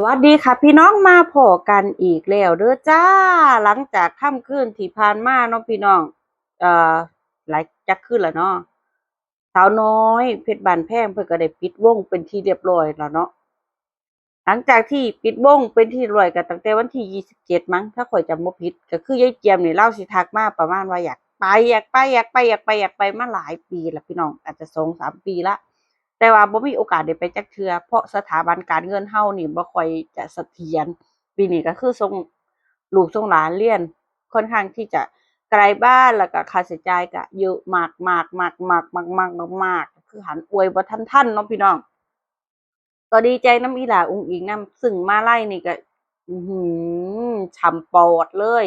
สวัสดีค่ะพี่น้องมาพอกันอีกแล้วเด้อจ้าหลังจากค่ำคืนที่ผ่านมาเนาะพี่น้องเอ่อหลายจักคืนแล้วเนาะสาวน้อยเพชรบานแพงเพิ่นก็ได้ปิดวงเป็นที่เรียบร้อยแล้วเนาะหลังจากที่ปิดวงเป็นที่เรียบร้อยก็ตั้งแต่วันที่27มั้งถ้าข่อยจำบ่ผิดก็คือยายเจียมนี่เล่าสิทักมาประมาณว่าอยากไปมาหลายปีแล้วพี่น้องอาจจะ2-3ปีละ แต่ว่าบ่มีโอกาสได้ไปจักเทื่อเพราะสถาบันการเงินเฮานี่บ่ค่อยจะเสถียรปีนี้ก็คือส่งลูกส่งหลานเรียนค่อนข้างที่จะไกลบ้านแล้วก็ค่าใช้จ่ายก็เยอะมากๆๆๆๆๆๆคือหันอวยบ่ทันเนาะพี่น้องก็ดีใจนำอีหลาอุ๋งอิ๋งนำซึ่งมาลัยนี่ก็อื้อฮือฉ่ำปอดเลย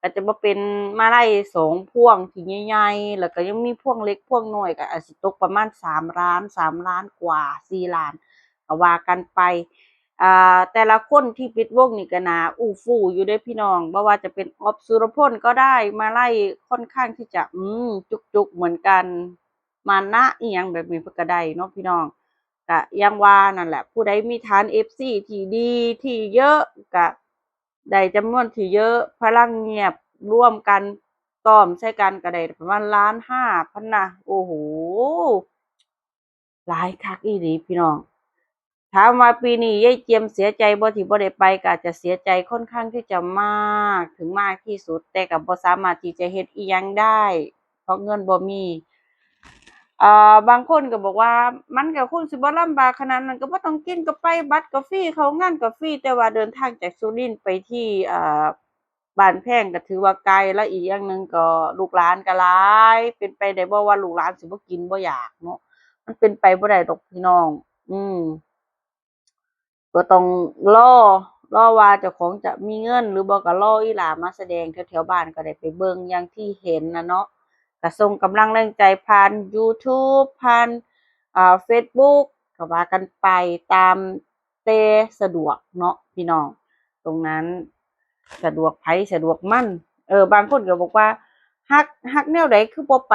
ก็จะบ่เป็นมาลัย2พวงที่ใหญ่ๆแล้วก็ยังมีพวงเล็กพวงน้อยก็อาจสิตกประมาณ3,000,000 3,000,000กว่า4,000,000ก็ว่ากันไปแต่ละคนที่ปิดวงนี่ก็น่าอู้ฟู่อยู่เดะพี่น้องบ่ว่าจะเป็นอ๊อฟสุรพลก็ได้มาลัยค่อนข้างที่จะจุกๆเหมือนกันมานะอิหยังแบบนี้เพิ่นก็ได้เนาะพี่น้อง ก็อย่างว่านั่นแหละผู้ใดมีฐาน FC ที่ดีที่เยอะก็ได้จำนวนที่เยอะพลังเงียบร่วมกันต้อมใส่กันก็ได้ประมาณ1,500,000พันนะโอ้โฮหลายคักอีหลีพี่น้องถามว่าปีนี้ยายเจียมเสียใจบ่ที่บ่ได้ไปก็อาจจะเสียใจค่อนข้างที่จะมากถึงมากที่สุดแต่ก็บ่สามารถที่จะเฮ็ดอิหยังได้เพราะเงินบ่มี บางคนก็บอกว่ามันก็คงสิบ่ลำบากขนาดนั้นก็บ่ต้องกินก็ไปบัตรก็ฟรีเข้างานก็ฟรีแต่ว่าเดินทางจากสุรินทร์ไปที่บ้านแพงก็ถือว่าไกลแล้วอีกอย่างหนึ่งก็ลูกหลานก็หลายเป็นไปได้บ่ว่าลูกหลานสิบ่กินบ่อยากเนาะมันเป็นไปบ่ได้ดอกพี่น้องอืม ก็ต้องรอรอว่าเจ้าของจะมีเงินหรือบ่ก็รออีหลามาแสดงแถวๆบ้านก็ได้ไปเบิ่งอย่างที่เห็นน่ะเนาะก็ส่งกำลังแรงใจผ่านยูทูบผ่านเฟซบุ๊กก็ว่ากันไปตามแต่สะดวกเนาะพี่น้องตรงนั้นสะดวกไผสะดวกมันบางคนก็บอกว่าฮักแนวใดคือบ่ไ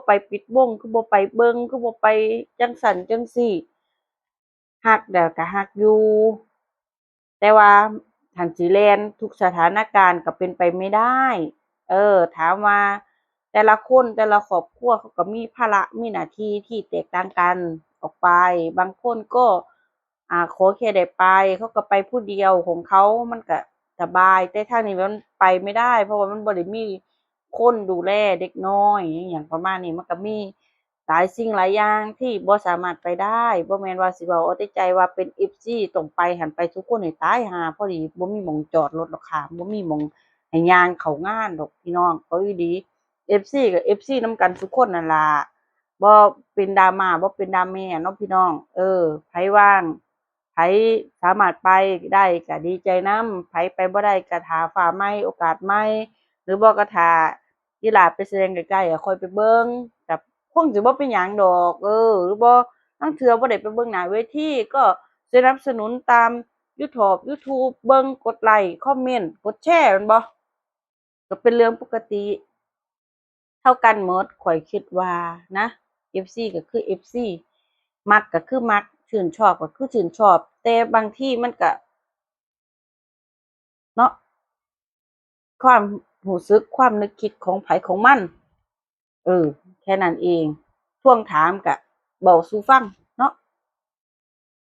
ปปิดวงคือบ่ไปเบิ่งคือบ่ไปจั่งซั้นจั่งซี้ ฮักแล้วก็ฮักอยู่แต่ว่าคันสิแล่นทุกสถานการณ์ก็เป็นไปไม่ได้ถามว่าแต่ละคนแต่ละครอบครัวเขาก็มีภาระมีหน้าที่ที่แตกต่างกันออกไปบางคนก็ขอแค่ได้ไปเขาก็ไปผู้เดียวของเขามันก็สบายแต่ทางนี้มันไปไม่ได้เพราะว่ามันบ่ได้มีคนดูแลเด็กน้อยอิหยังประมาณนี้มันก็มี หลายสิ่งหลายอย่างที่บ่สามารถไปได้บ่แม่นว่าสิเว้าเอาแต่ใจว่าเป็น FC ต้องไปหั้นไปซุคนให้ตายห่าพอดีบ่มีหม้องจอดรถดอกค่ะบ่มีหม้องให้ย่างเข้างานดอกพี่น้องเอาอีหลี FC ก็ FC นำกันซุคนนั่นล่ะบ่เป็นดราม่าบ่เป็นดราแม่เนาะพี่น้องไผว่างไผสามารถไปได้ก็ดีใจนำไผไปบ่ได้ก็ท่าฟ้าใหม่โอกาสใหม่หรือบ่ก็ท่าอีหลาไปแสดงใกล้ๆก็ค่อยไปเบิ่งก็ คงสิบ่เป็นหยังดอกหรือบ่ลางเทื่อบ่ได้ไปเบิ่งหน้าเวทีก็สนับสนุนตามยูทูบเบิ่งกดไลก์คอมเมนต์กดแชร์แม่นบ่ก็เป็นเรื่องปกติเท่ากันหมดข้อยคิดว่านะ FC ก็คือ FC มักก็คือมักชื่นชอบก็คือชื่นชอบแต่บางทีมันก็เนาะความรู้สึกความนึกคิดของไผของมันเออแค่นั้นเองทวงถามก็เว้าสู่ฟัง